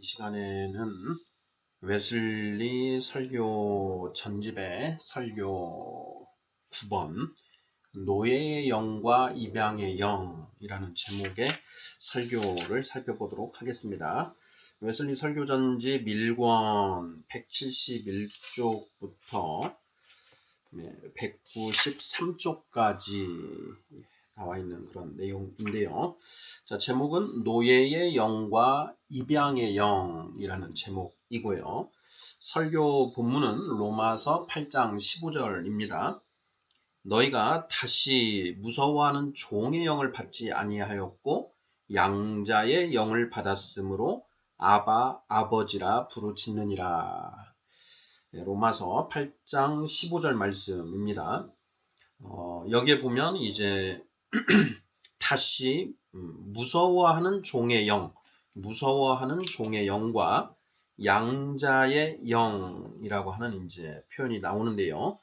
시간에는 웨슬리 설교 전집의 설교 9번 노예의 영과 입양의 영이라는 제목의 설교를 살펴보도록 하겠습니다. 웨슬리 설교 전집 1권 171쪽부터 193쪽까지 나와 있는 그런 내용인데요. 자, 제목은 노예의 영과 입양의 영이라는 제목이고요. 설교 본문은 로마서 8장 15절입니다. 너희가 다시 무서워하는 종의 영을 받지 아니하였고 양자의 영을 받았으므로 아바 아버지라 부르짖느니라. 로마서 8장 15절 말씀입니다. 여기에 보면 이제 다시 무서워하는 종의 영과 양자의 영이라고 하는 이제 표현이 나오는데요.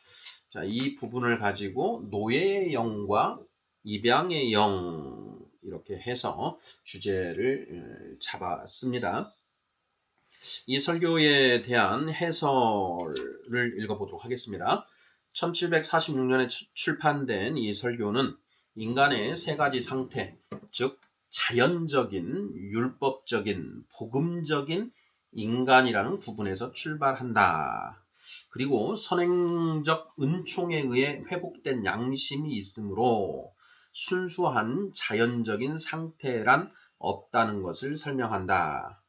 자, 이 부분을 가지고 노예의 영과 입양의 영 이렇게 해서 주제를 잡았습니다. 이 설교에 대한 해설을 읽어보도록 하겠습니다. 1746년에 출판된 이 설교는 인간의 세 가지 상태, 즉 자연적인, 율법적인, 복음적인 인간이라는 구분에서 출발한다. 그리고 선행적 은총에 의해 회복된 양심이 있으므로 순수한 자연적인 상태란 없다는 것을 설명한다.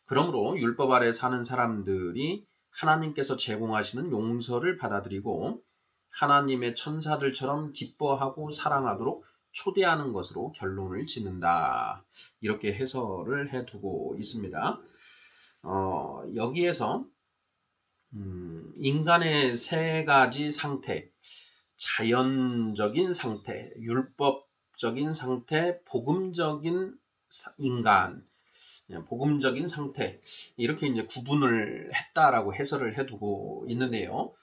그러므로 율법 아래 사는 사람들이 하나님께서 제공하시는 용서를 받아들이고 하나님의 천사들처럼 기뻐하고 사랑하도록 초대하는 것으로 결론을 짓는다. 이렇게 해설을 해두고 있습니다. 여기에서 인간의 세 가지 상태, 자연적인 상태, 율법적인 상태, 복음적인 인간, 복음적인 상태 이렇게 이제 구분을 했다라고 해설을 해두고 있는데요.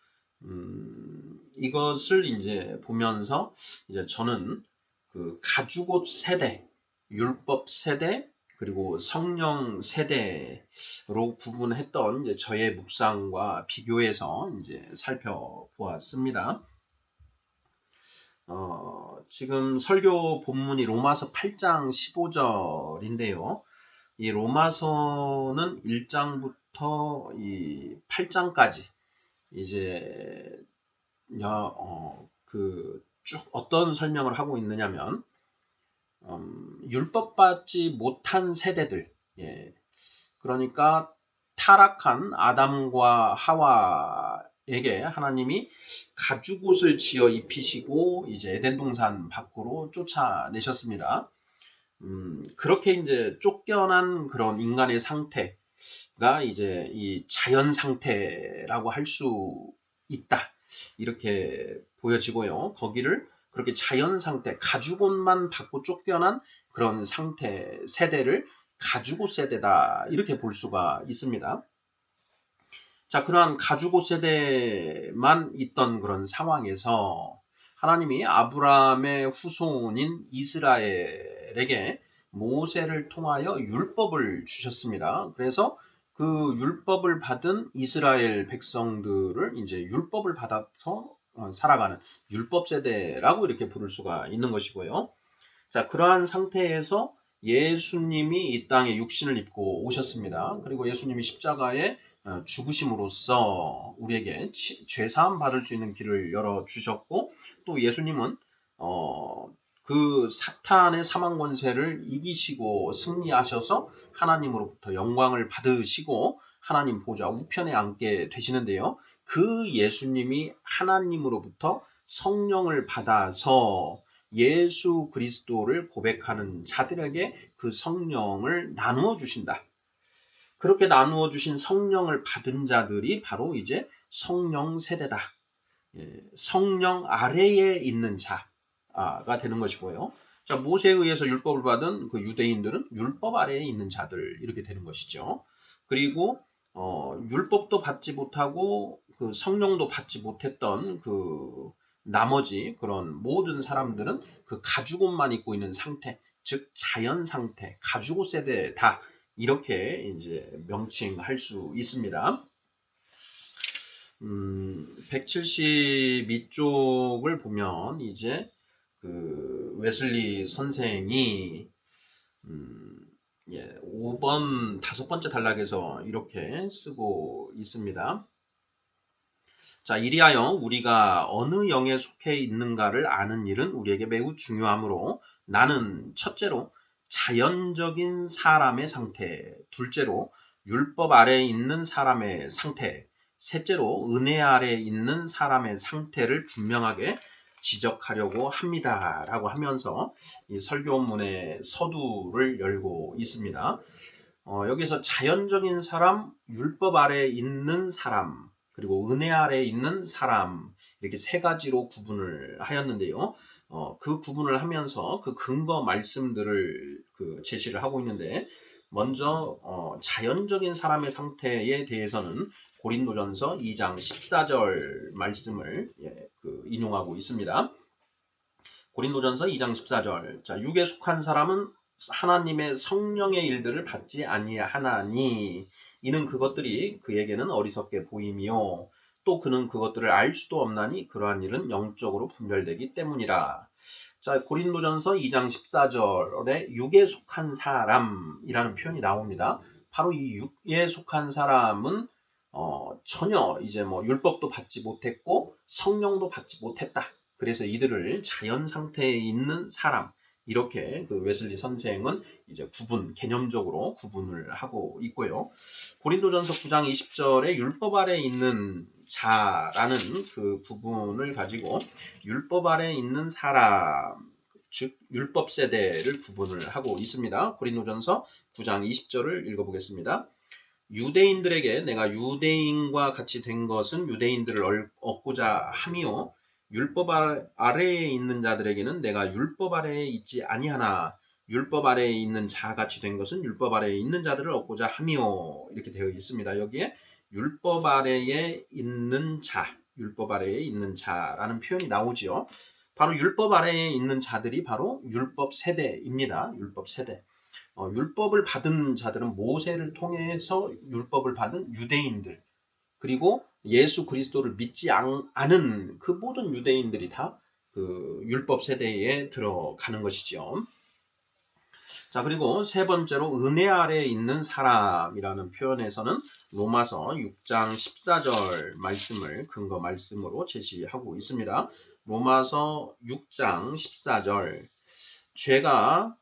이것을 이제 보면서 이제 저는 그 가죽옷 세대, 율법 세대 그리고 성령 세대로 구분했던 이제 저의 묵상과 비교해서 이제 살펴보았습니다. 지금 설교 본문이 로마서 8장 15절인데요. 이 로마서는 1장부터 이 8장까지 이제 쭉 어떤 설명을 하고 있느냐면 율법받지 못한 세대들, 그러니까 타락한 아담과 하와에게 하나님이 가죽옷을 지어 입히시고 이제 에덴 동산 밖으로 쫓아내셨습니다. 그렇게 이제 쫓겨난 그런 인간의 상태가 이제 이 자연 상태라고 할 수 있다. 이렇게 보여지고요. 거기를 그렇게 자연 상태, 가죽옷만 받고 쫓겨난 그런 상태, 세대를 가죽옷 세대다. 이렇게 볼 수가 있습니다. 자, 그러한 가죽옷 세대만 있던 그런 상황에서 하나님이 아브라함의 후손인 이스라엘에게 모세를 통하여 율법을 주셨습니다. 그래서 그 율법을 받은 이스라엘 백성들을 이제 율법을 받아서 살아가는 율법 세대라고 이렇게 부를 수가 있는 것이고요. 자, 그러한 상태에서 예수님이 이 땅에 육신을 입고 오셨습니다. 그리고 예수님이 십자가에 죽으심으로써 우리에게 죄사함 받을 수 있는 길을 열어주셨고 또 예수님은 그 사탄의 사망 권세를 이기시고 승리하셔서 하나님으로부터 영광을 받으시고 하나님 보좌 우편에 앉게 되시는데요. 그 예수님이 하나님으로부터 성령을 받아서 예수 그리스도를 고백하는 자들에게 그 성령을 나누어 주신다. 그렇게 나누어 주신 성령을 받은 자들이 바로 이제 성령 세대다. 성령 아래에 있는 자가 되는 것이고요. 자, 모세에 의해서 율법을 받은 그 유대인들은 율법 아래에 있는 자들 이렇게 되는 것이죠. 그리고 율법도 받지 못하고 그 성령도 받지 못했던 그 나머지 그런 모든 사람들은 그 가죽옷만 입고 있는 상태, 즉 자연 상태, 가죽옷 세대다. 이렇게 이제 명칭할 수 있습니다. 172쪽을 보면 이제 그 웨슬리 선생이 5번 다섯 번째 단락에서 이렇게 쓰고 있습니다. 자, 이리하여 우리가 어느 영에 속해 있는가를 아는 일은 우리에게 매우 중요하므로 나는 첫째로 자연적인 사람의 상태, 둘째로 율법 아래에 있는 사람의 상태, 셋째로 은혜 아래에 있는 사람의 상태를 분명하게 지적하려고 합니다. 라고 하면서 이 설교문의 서두를 열고 있습니다. 여기서 자연적인 사람, 율법 아래에 있는 사람, 그리고 은혜 아래에 있는 사람 이렇게 세 가지로 구분을 하였는데요. 그 구분을 하면서 그 근거 말씀들을 제시를 하고 있는데 먼저 자연적인 사람의 상태에 대해서는 고린도전서 2장 14절 말씀을 인용하고 있습니다. 고린도전서 2장 14절. 자, 육에 속한 사람은 하나님의 성령의 일들을 받지 아니하나니 이는 그것들이 그에게는 어리석게 보임이요 또 그는 그것들을 알 수도 없나니 그러한 일은 영적으로 분별되기 때문이라. 자, 고린도전서 2장 14절에 육에 속한 사람이라는 표현이 나옵니다. 바로 이 육에 속한 사람은 전혀 이제 뭐 율법도 받지 못했고 성령도 받지 못했다. 그래서 이들을 자연 상태에 있는 사람 이렇게 그 웨슬리 선생은 이제 개념적으로 구분을 하고 있고요. 고린도전서 9장 20절에 율법 아래에 있는 자라는 그 부분을 가지고 율법 아래에 있는 사람, 즉 율법 세대를 구분을 하고 있습니다. 고린도전서 9장 20절을 읽어보겠습니다. 유대인들에게 내가 유대인과 같이 된 것은 유대인들을 얻고자 함이요 율법 아래에 있는 자들에게는 내가 율법 아래에 있지 아니하나 율법 아래에 있는 자같이 된 것은 율법 아래에 있는 자들을 얻고자 함이요 이렇게 되어 있습니다. 여기에 율법 아래에 있는 자, 율법 아래에 있는 자라는 표현이 나오지요. 바로 율법 아래에 있는 자들이 바로 율법 세대입니다. 율법 세대. 율법을 받은 자들은 모세를 통해서 율법을 받은 유대인들 그리고 예수 그리스도를 믿지 않은 그 모든 유대인들이 다 그 율법 세대에 들어가는 것이죠. 자, 그리고 세 번째로 은혜 아래에 있는 사람이라는 표현에서는 로마서 6장 14절 말씀을 근거 말씀으로 제시하고 있습니다. 로마서 6장 14절 죄가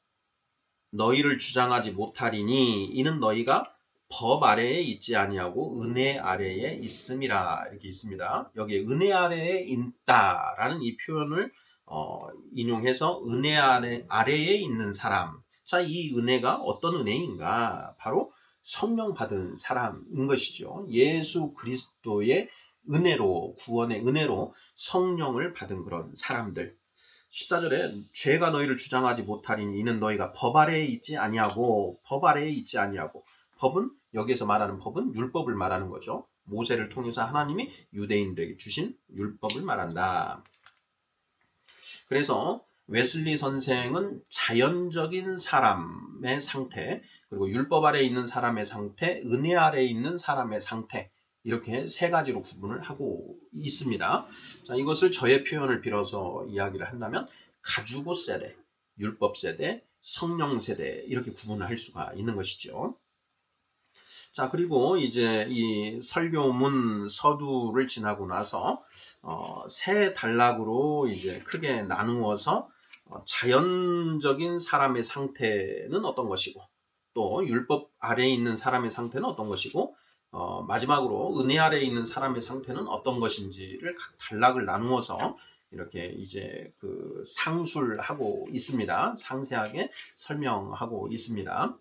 너희를 주장하지 못하리니 이는 너희가 법 아래에 있지 아니하고 은혜 아래에 있음이라 이렇게 있습니다. 여기에 은혜 아래에 있다라는 이 표현을 인용해서 은혜 아래에 있는 사람. 자, 이 은혜가 어떤 은혜인가? 바로 성령 받은 사람인 것이죠. 예수 그리스도의 은혜로 구원의 은혜로 성령을 받은 그런 사람들. 14절에 죄가 너희를 주장하지 못하리니 이는 너희가 법 아래에 있지 아니하고 법은 여기에서 말하는 법은 율법을 말하는 거죠. 모세를 통해서 하나님이 유대인들에게 주신 율법을 말한다. 그래서 웨슬리 선생은 자연적인 사람의 상태 그리고 율법 아래에 있는 사람의 상태, 은혜 아래에 있는 사람의 상태 이렇게 세 가지로 구분을 하고 있습니다. 자, 이것을 저의 표현을 빌어서 이야기를 한다면 가주고 세대, 율법 세대, 성령 세대 이렇게 구분을 할 수가 있는 것이죠. 자, 그리고 이제 이 설교문 서두를 지나고 나서 세 단락으로 이제 크게 나누어서 자연적인 사람의 상태는 어떤 것이고 또 율법 아래에 있는 사람의 상태는 어떤 것이고 마지막으로 은혜 아래에 있는 사람의 상태는 어떤 것인지를 각 단락을 나누어서 이렇게 이제 그 상술하고 있습니다. 상세하게 설명하고 있습니다.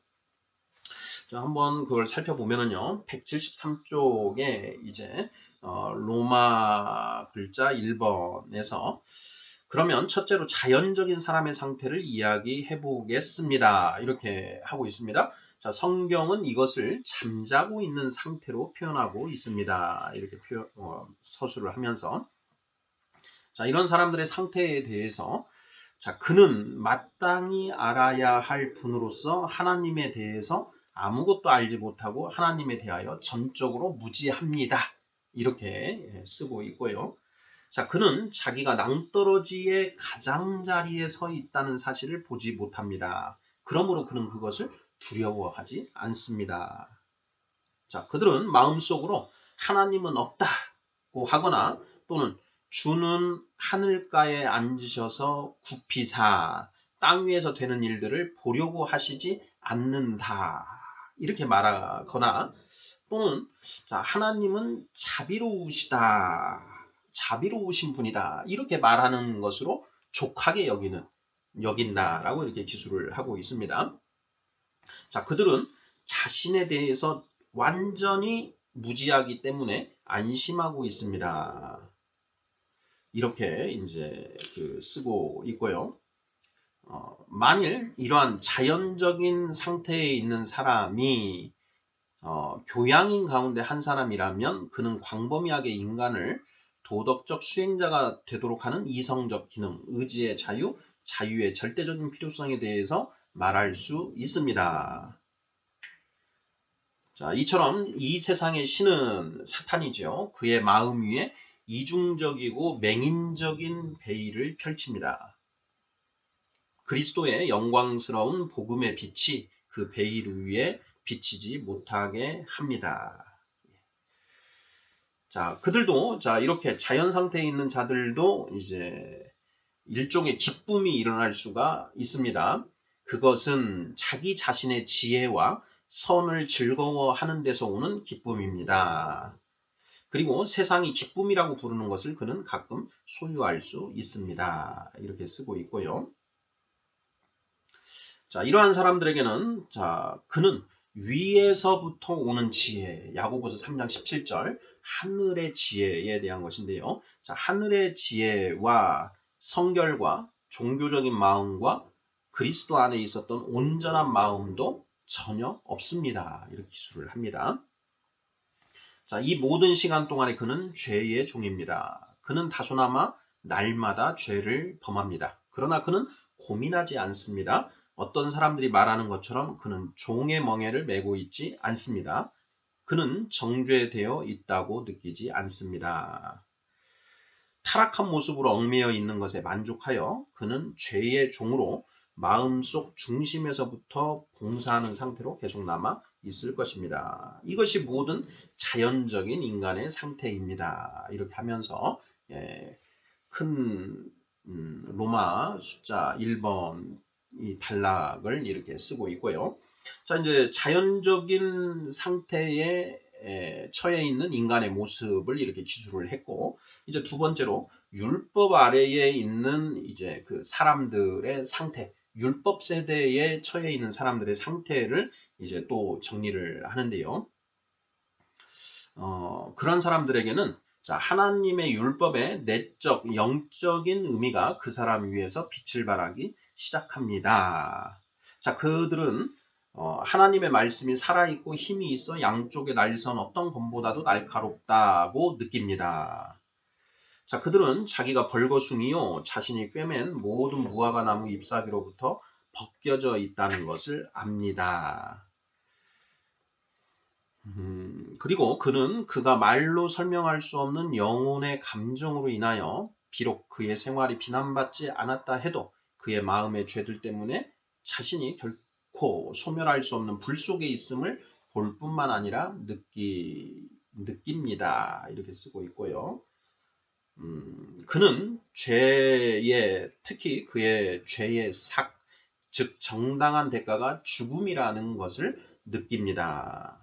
자, 한번 그걸 살펴보면은요. 173쪽에 이제 로마 글자 1번에서 그러면 첫째로 자연적인 사람의 상태를 이야기해 보겠습니다. 이렇게 하고 있습니다. 자, 성경은 이것을 잠자고 있는 상태로 표현하고 있습니다. 이렇게 서술을 하면서 자, 이런 사람들의 상태에 대해서 자, 그는 마땅히 알아야 할 분으로서 하나님에 대해서 아무것도 알지 못하고 하나님에 대하여 전적으로 무지합니다. 이렇게 쓰고 있고요. 자, 그는 자기가 낭떠러지의 가장자리에 서 있다는 사실을 보지 못합니다. 그러므로 그는 그것을 두려워하지 않습니다. 자, 그들은 마음속으로 하나님은 없다고 하거나 또는 주는 하늘가에 앉으셔서 굽히사 땅 위에서 되는 일들을 보려고 하시지 않는다. 이렇게 말하거나 또는 자, 하나님은 자비로우신 분이다. 이렇게 말하는 것으로 족하게 여긴다라고 이렇게 기술을 하고 있습니다. 자, 그들은 자신에 대해서 완전히 무지하기 때문에 안심하고 있습니다. 이렇게 이제 쓰고 있고요. 만일 이러한 자연적인 상태에 있는 사람이 교양인 가운데 한 사람이라면 그는 광범위하게 인간을 도덕적 수행자가 되도록 하는 이성적 기능, 의지의 자유, 자유의 절대적인 필요성에 대해서 말할 수 있습니다. 자, 이처럼 이 세상의 신은 사탄이죠. 그의 마음 위에 이중적이고 맹인적인 베일을 펼칩니다. 그리스도의 영광스러운 복음의 빛이 그 베일 위에 비치지 못하게 합니다. 자, 그들도 이렇게 자연 상태에 있는 자들도 이제 일종의 기쁨이 일어날 수가 있습니다. 그것은 자기 자신의 지혜와 선을 즐거워하는 데서 오는 기쁨입니다. 그리고 세상이 기쁨이라고 부르는 것을 그는 가끔 소유할 수 있습니다. 이렇게 쓰고 있고요. 자, 이러한 사람들에게는 그는 위에서부터 오는 지혜, 야고보서 3장 17절 하늘의 지혜에 대한 것인데요. 자, 하늘의 지혜와 성결과 종교적인 마음과 그리스도 안에 있었던 온전한 마음도 전혀 없습니다. 이렇게 기술을 합니다. 자, 이 모든 시간 동안에 그는 죄의 종입니다. 그는 다소나마 날마다 죄를 범합니다. 그러나 그는 고민하지 않습니다. 어떤 사람들이 말하는 것처럼 그는 종의 멍에를 메고 있지 않습니다. 그는 정죄되어 있다고 느끼지 않습니다. 타락한 모습으로 얽매여 있는 것에 만족하여 그는 죄의 종으로 마음속 중심에서부터 봉사하는 상태로 계속 남아 있을 것입니다. 이것이 모든 자연적인 인간의 상태입니다. 이렇게 하면서 큰 로마 숫자 1번 이 단락을 이렇게 쓰고 있고요. 자, 이제 자연적인 상태에 처해 있는 인간의 모습을 이렇게 기술을 했고, 이제 두 번째로 율법 아래에 있는 이제 그 사람들의 상태, 율법 세대에 처해 있는 사람들의 상태를 이제 또 정리를 하는데요. 그런 사람들에게는 하나님의 율법의 내적, 영적인 의미가 그 사람 위에서 빛을 발하기 시작합니다. 자, 그들은 하나님의 말씀이 살아있고 힘이 있어 양쪽의 날선 어떤 검보다도 날카롭다고 느낍니다. 자, 그들은 자기가 벌거숭이요 자신이 꿰맨 모든 무화과 나무 잎사귀로부터 벗겨져 있다는 것을 압니다. 그리고 그는 그가 말로 설명할 수 없는 영혼의 감정으로 인하여 비록 그의 생활이 비난받지 않았다 해도 그의 마음의 죄들 때문에 자신이 결코 소멸할 수 없는 불 속에 있음을 볼 뿐만 아니라 느낍니다. 이렇게 쓰고 있고요. 그는 특히 그의 죄의 즉 정당한 대가가 죽음이라는 것을 느낍니다.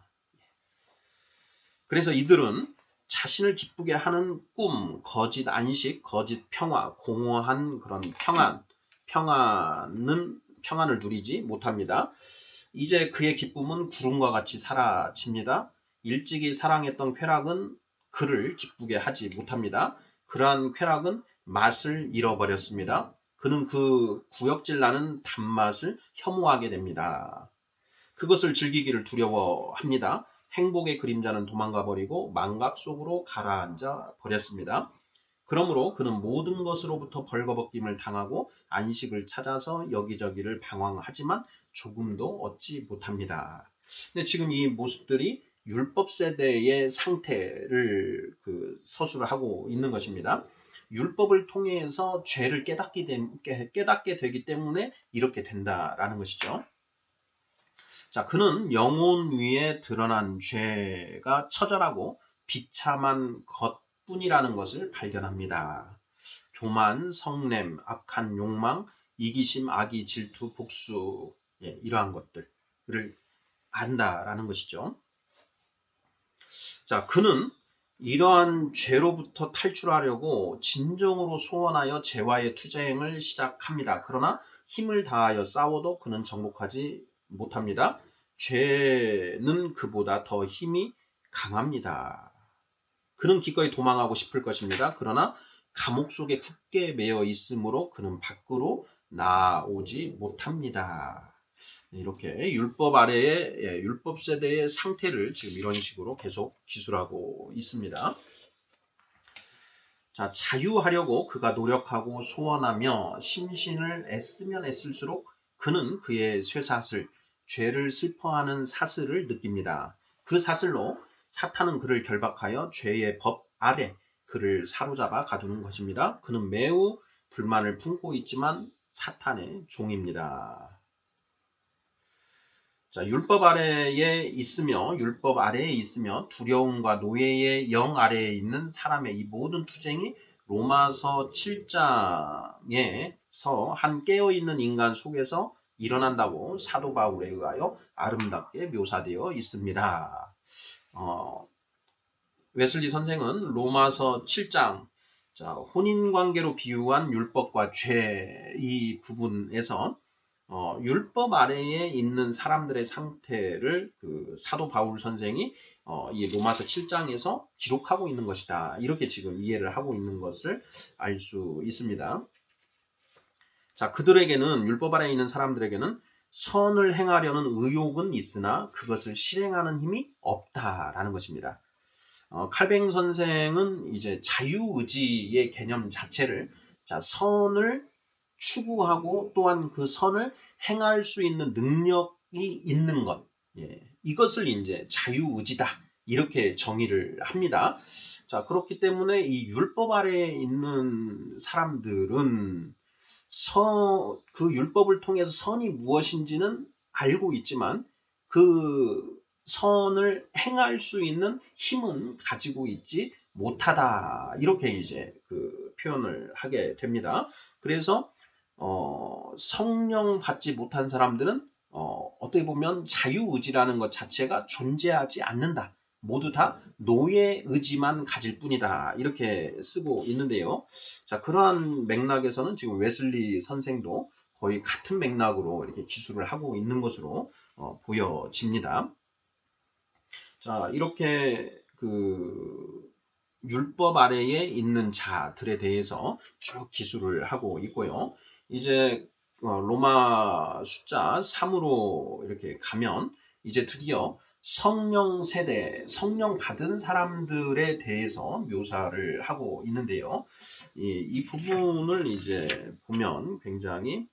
그래서 이들은 자신을 기쁘게 하는 꿈, 거짓 안식, 거짓 평화, 공허한 그런 평안을 누리지 못합니다. 이제 그의 기쁨은 구름과 같이 사라집니다. 일찍이 사랑했던 쾌락은 그를 기쁘게 하지 못합니다. 그러한 쾌락은 맛을 잃어버렸습니다. 그는 그 구역질 나는 단맛을 혐오하게 됩니다. 그것을 즐기기를 두려워합니다. 행복의 그림자는 도망가 버리고 망각 속으로 가라앉아 버렸습니다. 그러므로 그는 모든 것으로부터 벌거벗김을 당하고 안식을 찾아서 여기저기를 방황하지만 조금도 얻지 못합니다. 근데 지금 이 모습들이 율법 세대의 상태를 서술을 하고 있는 것입니다. 율법을 통해서 죄를 깨닫게 되기 때문에 이렇게 된다라는 것이죠. 자, 그는 영혼 위에 드러난 죄가 처절하고 비참한 것뿐이라는 것을 발견합니다. 교만, 성냄, 악한 욕망, 이기심, 악의, 질투, 복수, 이러한 것들을 안다라는 것이죠. 자, 그는 이러한 죄로부터 탈출하려고 진정으로 소원하여 죄와의 투쟁을 시작합니다. 그러나 힘을 다하여 싸워도 그는 정복하지 못합니다. 죄는 그보다 더 힘이 강합니다. 그는 기꺼이 도망하고 싶을 것입니다. 그러나 감옥 속에 굳게 매여 있으므로 그는 밖으로 나오지 못합니다. 이렇게 율법 아래의 율법 세대의 상태를 지금 이런 식으로 계속 기술하고 있습니다. 자, 자유하려고 그가 노력하고 소원하며 심신을 애쓰면 애쓸수록 그는 그의 쇠사슬, 죄를 슬퍼하는 사슬을 느낍니다. 그 사슬로 사탄은 그를 결박하여 죄의 법 아래 그를 사로잡아 가두는 것입니다. 그는 매우 불만을 품고 있지만 사탄의 종입니다. 자, 율법 아래에 있으며 두려움과 노예의 영 아래에 있는 사람의 이 모든 투쟁이 로마서 7장에서 한 깨어있는 인간 속에서 일어난다고 사도 바울에 의하여 아름답게 묘사되어 있습니다. 웨슬리 선생은 로마서 7장 혼인관계로 비유한 율법과 죄 이 부분에서 율법 아래에 있는 사람들의 상태를 사도 바울 선생이 이 로마서 7장에서 기록하고 있는 것이다. 이렇게 지금 이해를 하고 있는 것을 알 수 있습니다. 자, 그들에게는 율법 아래에 있는 사람들에게는 선을 행하려는 의욕은 있으나 그것을 실행하는 힘이 없다라는 것입니다. 칼뱅 선생은 이제 자유의지의 개념 자체를 선을 추구하고 또한 그 선을 행할 수 있는 능력이 있는 것, 이것을 이제 자유의지다 이렇게 정의를 합니다. 자, 그렇기 때문에 이 율법 아래에 있는 사람들은 그 율법을 통해서 선이 무엇인지는 알고 있지만 그 선을 행할 수 있는 힘은 가지고 있지 못하다 이렇게 이제 표현을 하게 됩니다. 그래서 성령 받지 못한 사람들은 어떻게 보면 자유의지라는 것 자체가 존재하지 않는다. 모두 다 노예 의지만 가질 뿐이다. 이렇게 쓰고 있는데요. 자, 그러한 맥락에서는 지금 웨슬리 선생도 거의 같은 맥락으로 이렇게 기술을 하고 있는 것으로 보여집니다. 자, 이렇게 율법 아래에 있는 자들에 대해서 쭉 기술을 하고 있고요. 이제 로마 숫자 3으로 이렇게 가면 이제 드디어 성령 세대, 성령 받은 사람들에 대해서 묘사를 하고 있는데요. 이 부분을 이제 보면 굉장히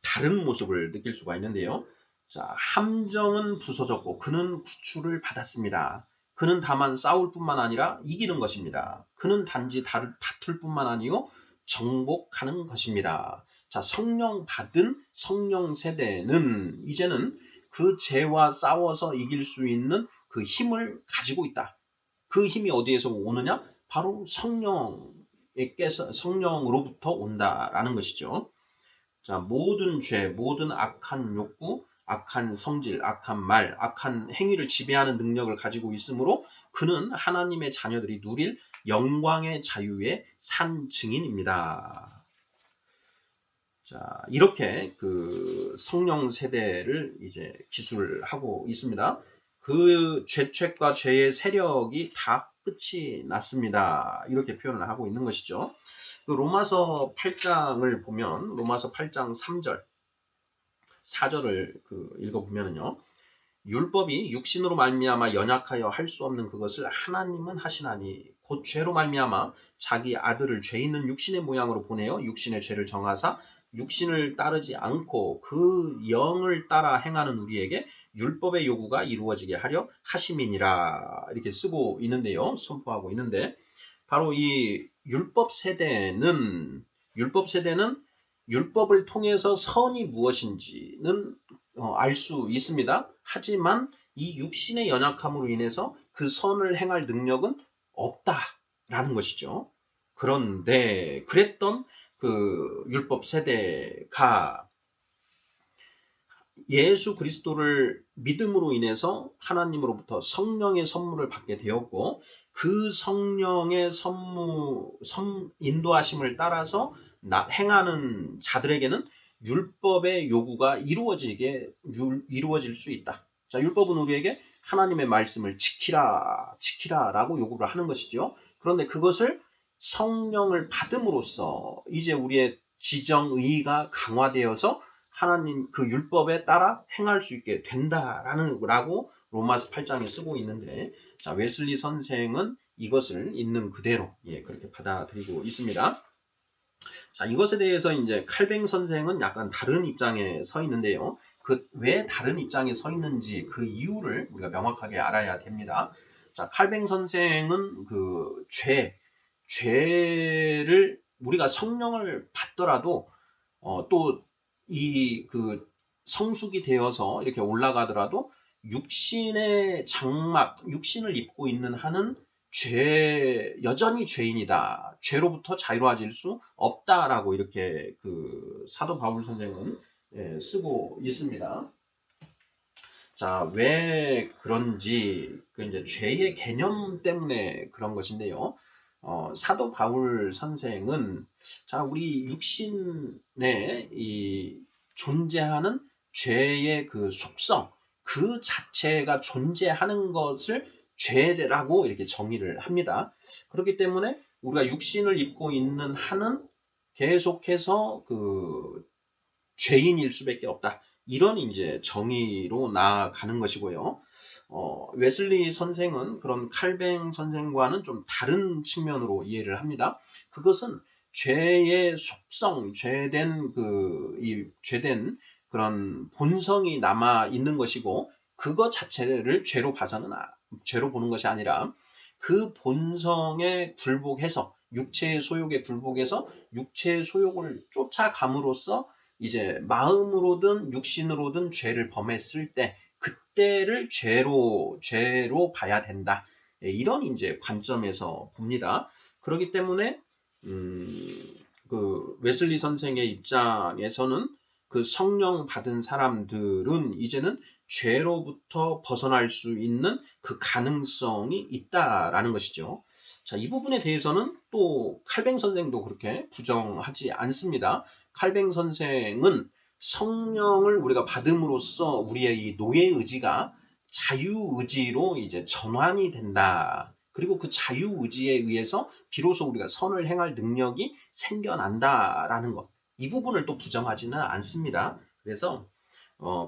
다른 모습을 느낄 수가 있는데요. 자, 함정은 부서졌고 그는 구출을 받았습니다. 그는 다만 싸울 뿐만 아니라 이기는 것입니다. 그는 단지 다툴 뿐만 아니요 정복하는 것입니다. 자, 성령 받은 성령 세대는 이제는 그 죄와 싸워서 이길 수 있는 그 힘을 가지고 있다. 그 힘이 어디에서 오느냐? 바로 성령으로부터 온다라는 것이죠. 자, 모든 죄, 모든 악한 욕구, 악한 성질, 악한 말, 악한 행위를 지배하는 능력을 가지고 있으므로 그는 하나님의 자녀들이 누릴 영광의 자유의 산 증인입니다. 자, 이렇게 성령 세대를 이제 기술하고 있습니다. 그 죄책과 죄의 세력이 다 끝이 났습니다. 이렇게 표현을 하고 있는 것이죠. 로마서 8장을 보면 로마서 8장 3절, 4절을 읽어보면요. 율법이 육신으로 말미암아 연약하여 할 수 없는 그것을 하나님은 하시나니 곧 죄로 말미암아 자기 아들을 죄 있는 육신의 모양으로 보내어 육신의 죄를 정하사 육신을 따르지 않고 그 영을 따라 행하는 우리에게 율법의 요구가 이루어지게 하려 하심이니라 이렇게 쓰고 있는데요. 선포하고 있는데 바로 이 율법 세대는 율법을 통해서 선이 무엇인지는 알 수 있습니다. 하지만 이 육신의 연약함으로 인해서 그 선을 행할 능력은 없다라는 것이죠. 그런데 그랬던 그 율법 세대가 예수 그리스도를 믿음으로 인해서 하나님으로부터 성령의 선물을 받게 되었고 그 성령의 인도하심을 따라서 행하는 자들에게는 율법의 요구가 이루어질 수 있다. 자, 율법은 우리에게 하나님의 말씀을 지키라라고 요구를 하는 것이죠. 그런데 그것을 성령을 받음으로써 이제 우리의 지정의가 강화되어서 하나님 그 율법에 따라 행할 수 있게 된다라고 로마서 8장에 쓰고 있는데 자, 웨슬리 선생은 이것을 있는 그대로 그렇게 받아들이고 있습니다. 자, 이것에 대해서 이제 칼뱅 선생은 약간 다른 입장에 서 있는데요. 왜 다른 입장에 서 있는지 그 이유를 우리가 명확하게 알아야 됩니다. 자, 칼뱅 선생은 그 죄를 우리가 성령을 받더라도 또 이 그 성숙이 되어서 이렇게 올라가더라도 육신의 장막, 육신을 입고 있는 한은 여전히 죄인이다. 죄로부터 자유로워질 수 없다라고 이렇게 그 사도 바울 선생은 쓰고 있습니다. 자, 왜 그런지 그 이제 죄의 개념 때문에 그런 것인데요. 사도 바울 선생은 자, 우리 육신에 이 존재하는 죄의 그 속성 그 자체가 존재하는 것을 죄라고 이렇게 정의를 합니다. 그렇기 때문에 우리가 육신을 입고 있는 한은 계속해서 그 죄인일 수밖에 없다. 이런 이제 정의로 나아가는 것이고요. 웨슬리 선생은 그런 칼뱅 선생과는 좀 다른 측면으로 이해를 합니다. 그것은 죄의 속성, 죄된 그런 본성이 남아 있는 것이고 그것 자체를 죄로 보는 것이 아니라 그 본성에 굴복해서 육체의 소욕에 굴복해서 육체의 소욕을 쫓아감으로써 이제 마음으로든 육신으로든 죄를 범했을 때 그때를 죄로 봐야 된다. 이런 이제 관점에서 봅니다. 그렇기 때문에 그 웨슬리 선생의 입장에서는 그 성령 받은 사람들은 이제는 죄로부터 벗어날 수 있는 그 가능성이 있다라는 것이죠. 자, 이 부분에 대해서는 또 칼뱅 선생도 그렇게 부정하지 않습니다. 칼뱅 선생은 성령을 우리가 받음으로써 우리의 이 노예 의지가 자유 의지로 이제 전환이 된다. 그리고 그 자유 의지에 의해서 비로소 우리가 선을 행할 능력이 생겨난다라는 것. 이 부분을 또 부정하지는 않습니다. 그래서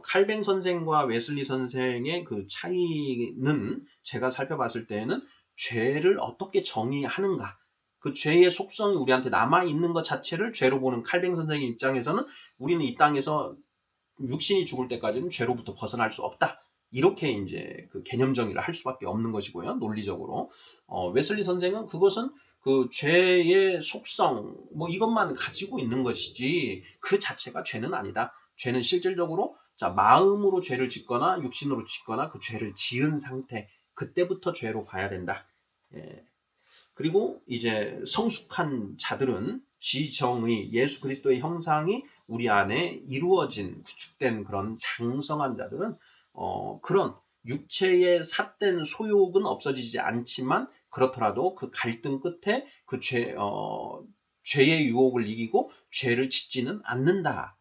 칼뱅 선생과 웨슬리 선생의 그 차이는 제가 살펴봤을 때에는 죄를 어떻게 정의하는가. 그 죄의 속성이 우리한테 남아있는 것 자체를 죄로 보는 칼뱅 선생의 입장에서는 우리는 이 땅에서 육신이 죽을 때까지는 죄로부터 벗어날 수 없다. 이렇게 이제 그 개념 정의를 할 수밖에 없는 것이고요. 논리적으로. 웨슬리 선생은 그것은 그 죄의 속성, 뭐 이것만 가지고 있는 것이지 그 자체가 죄는 아니다. 죄는 실질적으로 자, 마음으로 죄를 짓거나 육신으로 짓거나 그 죄를 지은 상태, 그때부터 죄로 봐야 된다. 예. 그리고 이제 성숙한 자들은 지정의 예수 그리스도의 형상이 우리 안에 이루어진 구축된 그런 장성한 자들은 그런 육체의 삿된 소욕은 없어지지 않지만 그렇더라도 그 갈등 끝에 그 죄의 유혹을 이기고 죄를 짓지는 않는다.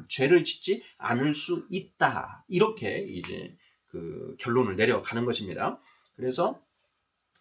죄를 짓지 않을 수 있다. 이렇게 이제 그 결론을 내려가는 것입니다. 그래서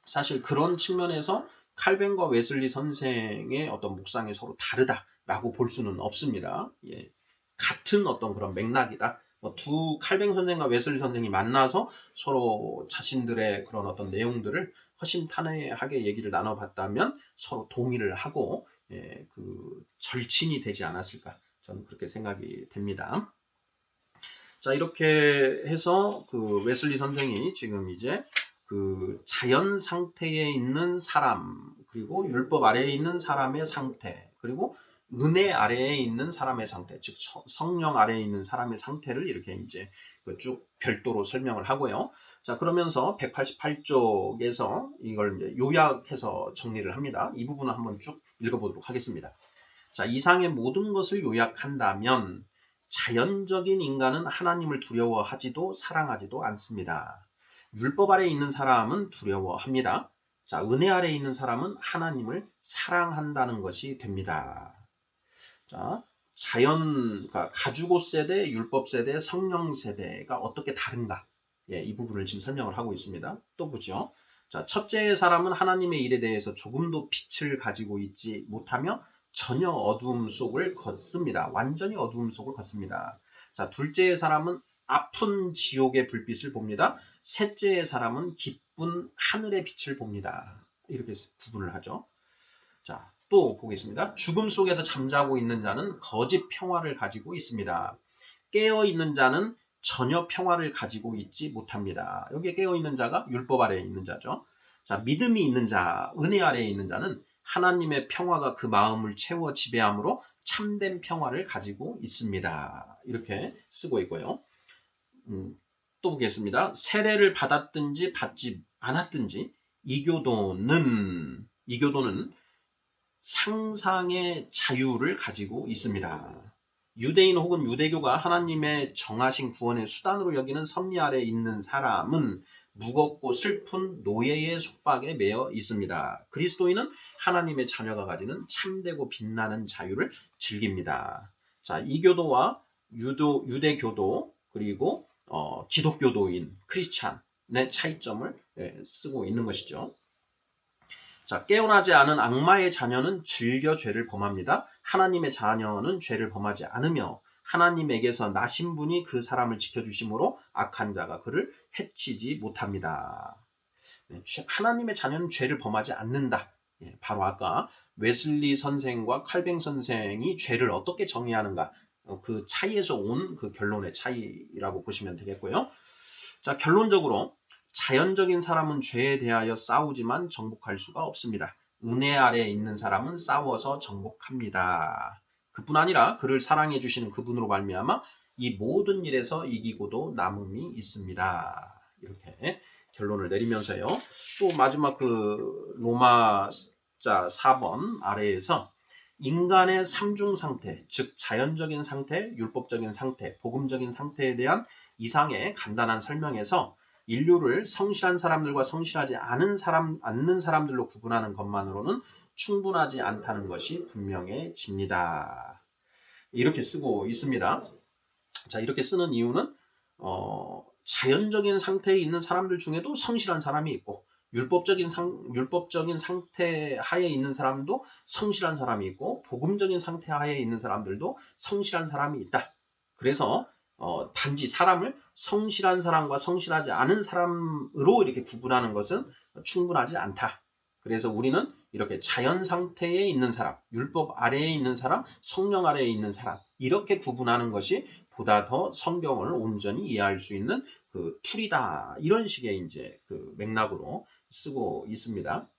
사실 그런 측면에서 칼뱅과 웨슬리 선생의 어떤 묵상이 서로 다르다라고 볼 수는 없습니다. 예. 같은 어떤 그런 맥락이다. 두 칼뱅 선생과 웨슬리 선생이 만나서 서로 자신들의 그런 어떤 내용들을 허심탄회하게 얘기를 나눠봤다면 서로 동의를 하고 그 절친이 되지 않았을까. 저는 그렇게 생각이 됩니다. 자, 이렇게 해서 그 웨슬리 선생이 지금 이제 그 자연 상태에 있는 사람, 그리고 율법 아래에 있는 사람의 상태, 그리고 은혜 아래에 있는 사람의 상태, 즉 성령 아래에 있는 사람의 상태를 이렇게 이제 쭉 별도로 설명을 하고요. 자, 그러면서 188쪽에서 이걸 이제 요약해서 정리를 합니다. 이 부분을 한번 쭉 읽어보도록 하겠습니다. 자, 이상의 모든 것을 요약한다면 자연적인 인간은 하나님을 두려워하지도 사랑하지도 않습니다. 율법 아래에 있는 사람은 두려워합니다. 자, 은혜 아래에 있는 사람은 하나님을 사랑한다는 것이 됩니다. 자, 그러니까 가주고 세대, 율법 세대, 성령 세대가 어떻게 다른가? 예, 이 부분을 지금 설명을 하고 있습니다. 또 보죠. 자, 첫째의 사람은 하나님의 일에 대해서 조금도 빛을 가지고 있지 못하며 전혀 어두움 속을 걷습니다. 완전히 어두움 속을 걷습니다. 자, 둘째의 사람은 아픈 지옥의 불빛을 봅니다. 셋째의 사람은 기쁜 하늘의 빛을 봅니다. 이렇게 구분을 하죠. 자, 또 보겠습니다. 죽음 속에서 잠자고 있는 자는 거짓 평화를 가지고 있습니다. 깨어 있는 자는 전혀 평화를 가지고 있지 못합니다. 여기에 깨어 있는 자가 율법 아래에 있는 자죠. 자, 믿음이 있는 자, 은혜 아래에 있는 자는 하나님의 평화가 그 마음을 채워 지배함으로 참된 평화를 가지고 있습니다. 이렇게 쓰고 있고요. 또 보겠습니다. 세례를 받았든지 받지 않았든지 이교도는 상상의 자유를 가지고 있습니다. 유대인 혹은 유대교가 하나님의 정하신 구원의 수단으로 여기는 섭리 아래 있는 사람은 무겁고 슬픈 노예의 속박에 매여 있습니다. 그리스도인은 하나님의 자녀가 가지는 참되고 빛나는 자유를 즐깁니다. 자, 이교도와 유대교도 그리고 기독교도인 크리스찬의 차이점을 쓰고 있는 것이죠. 자, 깨어나지 않은 악마의 자녀는 즐겨 죄를 범합니다. 하나님의 자녀는 죄를 범하지 않으며 하나님에게서 나신 분이 그 사람을 지켜주심으로 악한 자가 그를 해치지 못합니다. 하나님의 자녀는 죄를 범하지 않는다. 바로 아까 웨슬리 선생과 칼뱅 선생이 죄를 어떻게 정의하는가 그 차이에서 온 그 결론의 차이라고 보시면 되겠고요. 자, 결론적으로 자연적인 사람은 죄에 대하여 싸우지만 정복할 수가 없습니다. 은혜 아래에 있는 사람은 싸워서 정복합니다. 그뿐 아니라 그를 사랑해 주시는 그분으로 말미암아 이 모든 일에서 이기고도 남음이 있습니다. 이렇게 결론을 내리면서요. 또 마지막 그 로마자 4번 아래에서 인간의 삼중 상태, 즉 자연적인 상태, 율법적인 상태, 복음적인 상태에 대한 이상의 간단한 설명에서 인류를 성실한 사람들과 성실하지 않는 사람들로 구분하는 것만으로는 충분하지 않다는 것이 분명해집니다. 이렇게 쓰고 있습니다. 자, 이렇게 쓰는 이유는 자연적인 상태에 있는 사람들 중에도 성실한 사람이 있고 율법적인 상태 하에 있는 사람도 성실한 사람이 있고 복음적인 상태 하에 있는 사람들도 성실한 사람이 있다. 그래서 단지 사람을 성실한 사람과 성실하지 않은 사람으로 이렇게 구분하는 것은 충분하지 않다. 그래서 우리는 이렇게 자연 상태에 있는 사람, 율법 아래에 있는 사람, 성령 아래에 있는 사람 이렇게 구분하는 것이 보다 더 성경을 온전히 이해할 수 있는 그 툴이다. 이런 식의 이제 그 맥락으로 쓰고 있습니다.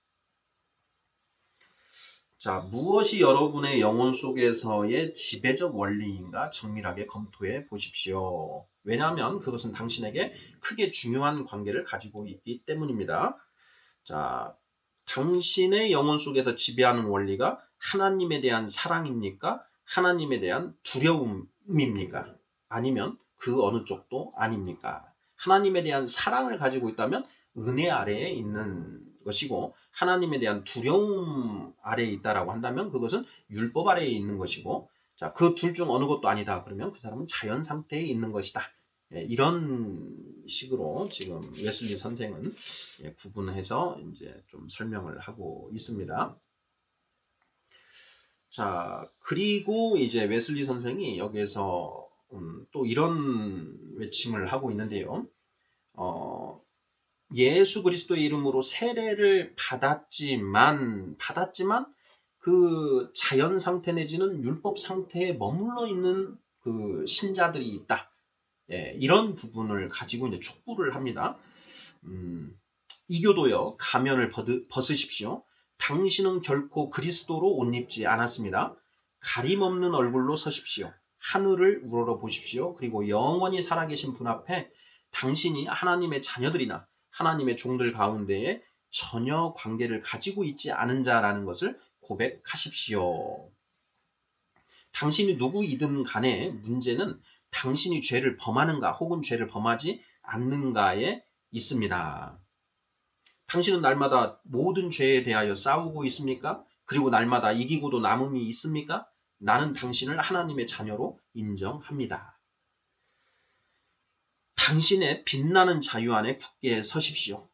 자, 무엇이 여러분의 영혼 속에서의 지배적 원리인가 정밀하게 검토해 보십시오. 왜냐하면 그것은 당신에게 크게 중요한 관계를 가지고 있기 때문입니다. 자, 당신의 영혼 속에서 지배하는 원리가 하나님에 대한 사랑입니까? 하나님에 대한 두려움입니까? 아니면 그 어느 쪽도 아닙니까? 하나님에 대한 사랑을 가지고 있다면 은혜 아래에 있는 것이고 하나님에 대한 두려움 아래에 있다라고 한다면 그것은 율법 아래에 있는 것이고 자, 그 둘 중 어느 것도 아니다 그러면 그 사람은 자연 상태에 있는 것이다. 이런 식으로 지금 웨슬리 선생은 구분해서 이제 좀 설명을 하고 있습니다. 자, 그리고 이제 웨슬리 선생이 여기에서 또 이런 외침을 하고 있는데요. 예수 그리스도의 이름으로 세례를 받았지만 그 자연 상태 내지는 율법 상태에 머물러 있는 그 신자들이 있다. 예, 이런 부분을 가지고 이제 촉구를 합니다. 이교도여 가면을 벗으십시오. 당신은 결코 그리스도로 옷 입지 않았습니다. 가림 없는 얼굴로 서십시오. 하늘을 우러러 보십시오. 그리고 영원히 살아계신 분 앞에 당신이 하나님의 자녀들이나 하나님의 종들 가운데에 전혀 관계를 가지고 있지 않은 자라는 것을 고백하십시오. 당신이 누구이든 간에 문제는 당신이 죄를 범하는가 혹은 죄를 범하지 않는가에 있습니다. 당신은 날마다 모든 죄에 대하여 싸우고 있습니까? 그리고 날마다 이기고도 남음이 있습니까? 나는 당신을 하나님의 자녀로 인정합니다. 당신의 빛나는 자유 안에 굳게 서십시오.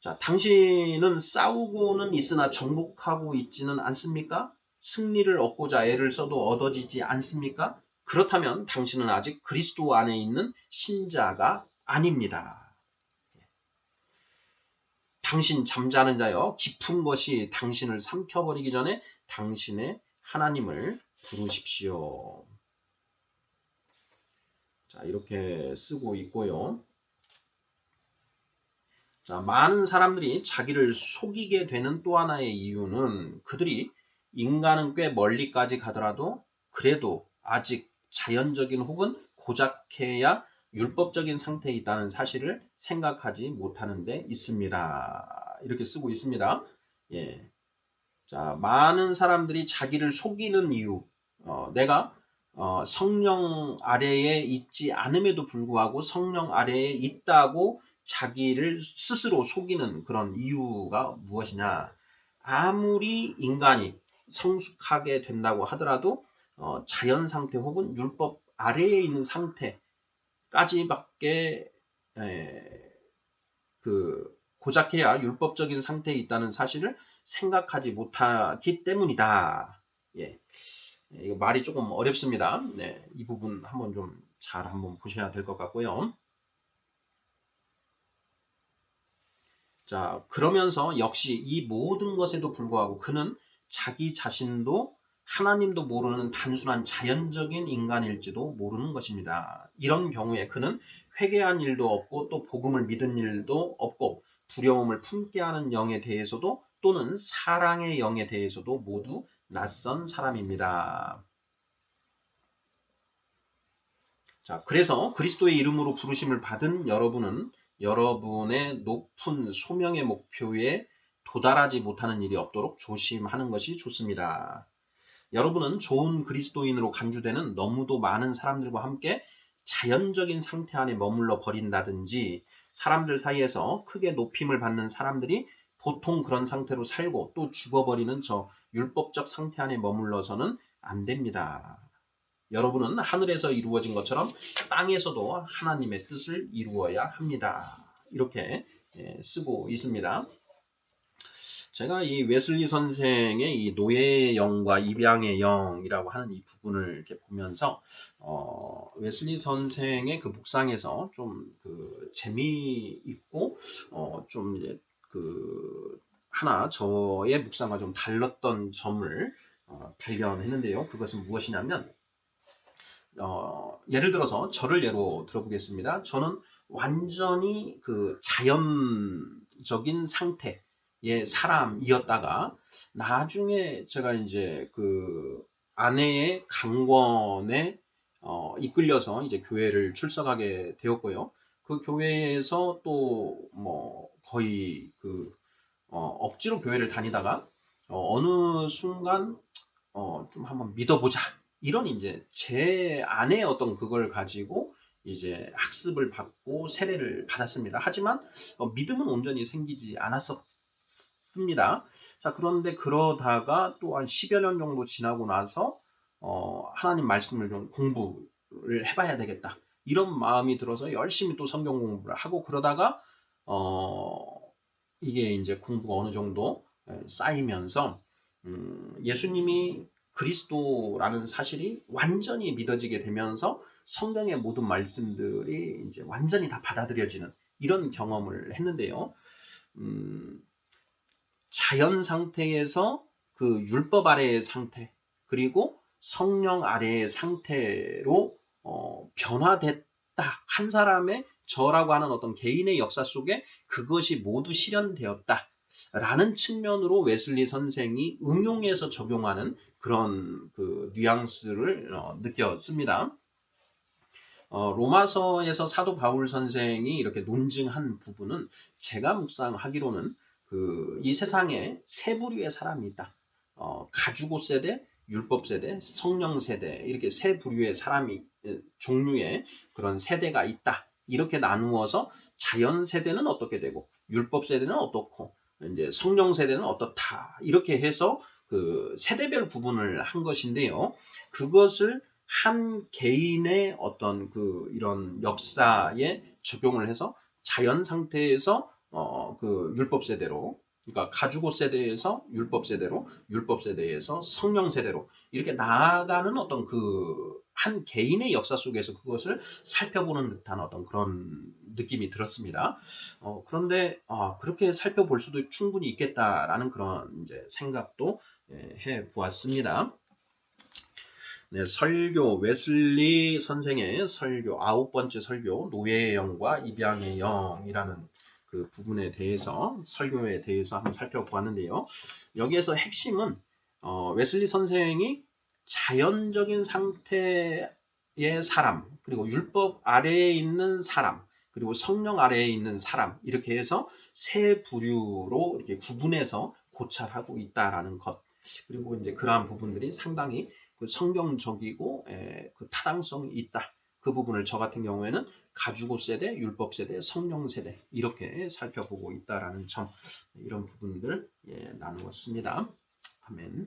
자, 당신은 싸우고는 있으나 정복하고 있지는 않습니까? 승리를 얻고자 애를 써도 얻어지지 않습니까? 그렇다면 당신은 아직 그리스도 안에 있는 신자가 아닙니다. 당신 잠자는 자여, 깊은 것이 당신을 삼켜버리기 전에 당신의 하나님을 부르십시오. 자, 이렇게 쓰고 있고요. 자, 많은 사람들이 자기를 속이게 되는 또 하나의 이유는 그들이 인간은 꽤 멀리까지 가더라도 그래도 아직 자연적인 혹은 고작해야 율법적인 상태에 있다는 사실을 생각하지 못하는 데 있습니다. 이렇게 쓰고 있습니다. 예. 자, 많은 사람들이 자기를 속이는 이유, 내가 성령 아래에 있지 않음에도 불구하고 성령 아래에 있다고 자기를 스스로 속이는 그런 이유가 무엇이냐? 아무리 인간이 성숙하게 된다고 하더라도 자연 상태 혹은 율법 아래에 있는 상태까지밖에 고작해야 율법적인 상태에 있다는 사실을 생각하지 못하기 때문이다. 예. 이거 말이 조금 어렵습니다. 네, 이 부분 한번 좀 잘 한번 보셔야 될 것 같고요. 자, 그러면서 역시 이 모든 것에도 불구하고 그는 자기 자신도 하나님도 모르는 단순한 자연적인 인간일지도 모르는 것입니다. 이런 경우에 그는 회개한 일도 없고 또 복음을 믿은 일도 없고 두려움을 품게 하는 영에 대해서도 또는 사랑의 영에 대해서도 모두 낯선 사람입니다. 자, 그래서 그리스도의 이름으로 부르심을 받은 여러분은 여러분의 높은 소명의 목표에 도달하지 못하는 일이 없도록 조심하는 것이 좋습니다. 여러분은 좋은 그리스도인으로 간주되는 너무도 많은 사람들과 함께 자연적인 상태 안에 머물러 버린다든지 사람들 사이에서 크게 높임을 받는 사람들이 보통 그런 상태로 살고 또 죽어버리는 저 율법적 상태 안에 머물러서는 안 됩니다. 여러분은 하늘에서 이루어진 것처럼 땅에서도 하나님의 뜻을 이루어야 합니다. 이렇게 쓰고 있습니다. 제가 이 웨슬리 선생의 이 노예의 영과 입양의 영이라고 하는 이 부분을 이렇게 보면서 웨슬리 선생의 그 묵상에서 좀 그 재미있고 좀 이제 그 하나 저의 묵상과 좀 달랐던 점을 발견했는데요. 그것은 무엇이냐면 예를 들어서 저를 예로 들어보겠습니다. 저는 완전히 그 자연적인 상태의 사람이었다가 나중에 제가 이제 그 아내의 강권에 이끌려서 이제 교회를 출석하게 되었고요. 그 교회에서 또 뭐 거의 그 억지로 교회를 다니다가 어느 순간 좀 한번 믿어보자. 이런 이제 제 안에 어떤 그걸 가지고 이제 학습을 받고 세례를 받았습니다. 하지만 믿음은 온전히 생기지 않았었습니다. 자, 그런데 그러다가 또 한 10여 년 정도 지나고 나서 하나님 말씀을 좀 공부를 해봐야 되겠다. 이런 마음이 들어서 열심히 또 성경 공부를 하고 그러다가 이게 이제 공부가 어느 정도 쌓이면서 예수님이 그리스도라는 사실이 완전히 믿어지게 되면서 성경의 모든 말씀들이 이제 완전히 다 받아들여지는 이런 경험을 했는데요. 자연 상태에서 그 율법 아래의 상태 그리고 성령 아래의 상태로 변화됐다. 한 사람의 저라고 하는 어떤 개인의 역사 속에 그것이 모두 실현되었다. 라는 측면으로 웨슬리 선생이 응용해서 적용하는 그런 그 뉘앙스를 느꼈습니다. 로마서에서 사도 바울 선생이 이렇게 논증한 부분은 제가 묵상하기로는 이 세상에 세 부류의 사람이 있다. 가주고 세대, 율법 세대, 성령 세대 이렇게 세 부류의 사람이 종류의 그런 세대가 있다. 이렇게 나누어서 자연 세대는 어떻게 되고 율법 세대는 어떻고 이제 성령 세대는 어떻다. 이렇게 해서 그 세대별 구분을 한 것인데요. 그것을 한 개인의 어떤 이런 역사에 적용을 해서 자연 상태에서 그 율법 세대로 그러니까 가주고 세대에서 율법 세대로 율법 세대에서 성령 세대로 이렇게 나아가는 어떤 한 개인의 역사 속에서 그것을 살펴보는 듯한 어떤 그런 느낌이 들었습니다. 그런데 그렇게 살펴볼 수도 충분히 있겠다라는 그런 이제 생각도 해 보았습니다. 네, 설교 웨슬리 선생의 설교 9번째 설교 노예의 영과 입양의 영이라는 그 부분에 대해서 설교에 대해서 한번 살펴보았는데요. 여기에서 핵심은 웨슬리 선생이 자연적인 상태의 사람 그리고 율법 아래에 있는 사람 그리고 성령 아래에 있는 사람 이렇게 해서 세 부류로 이렇게 구분해서 고찰하고 있다라는 것 그리고 이제 그러한 부분들이 상당히 성경적이고 그 타당성이 있다. 그 부분을 저 같은 경우에는 가주고 세대, 율법 세대, 성령 세대 이렇게 살펴보고 있다라는 점 이런 부분들 나누었습니다. 아멘.